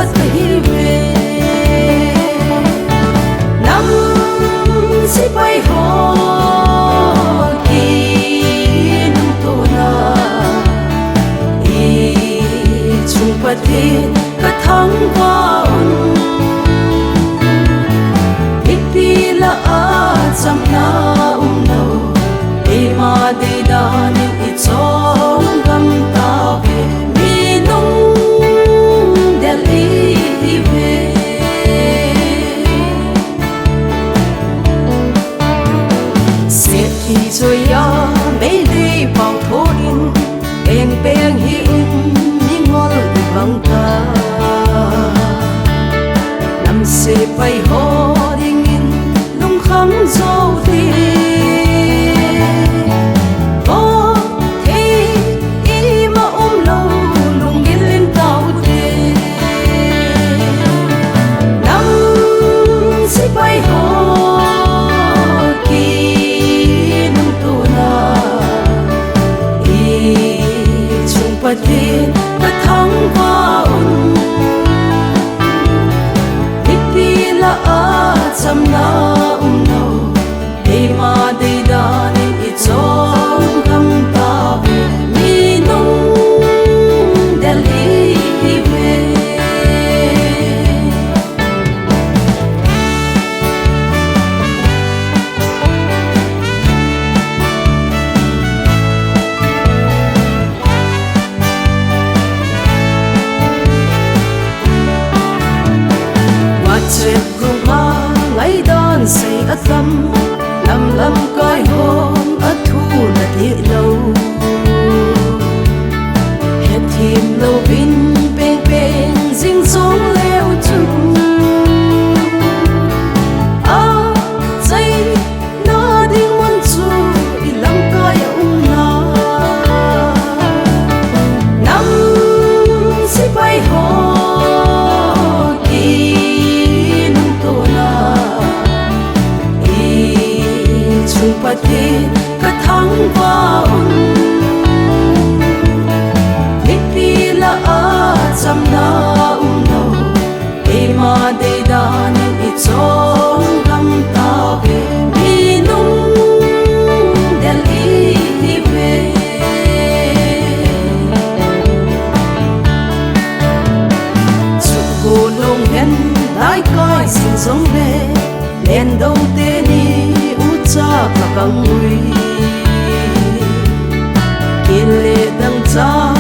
sát thấy về năm sẽ bay hồ kỳ nung tô na y chung bát thiên cả tháng qua un ít pi là a chăm na nâu mà đi đa nên ít chốn gam ta về mi nung để đi về sẽ khi rồi ya mấy đi bao thô in bèn bèn hin mi ngol vang ta năm sẽ bay ho ding in lung kham dâu đi thiên cả tháng qua un ít pi là a chăm na nâu để mà đi đa nên ít chốn gam ta về mi nung để đi về chết cùng ma ngày đón say ắt tâm lầm lầm coi hồn ắt thu là địa lâu hẹn thìm lâu vinh bên bên dinh dống leo chung à dây nó đi muốn chu đi làm coi na năm sẽ bay hồ bát thiên cả tháng qua un ít pi là a chăm na nâu để mà đi đa nên ít chốn gam ta về mi nung để đi về chụp cô lông hen lại coi xin giống về lên đâu tên đi cha cả băng nguy kiên lệ đằng cha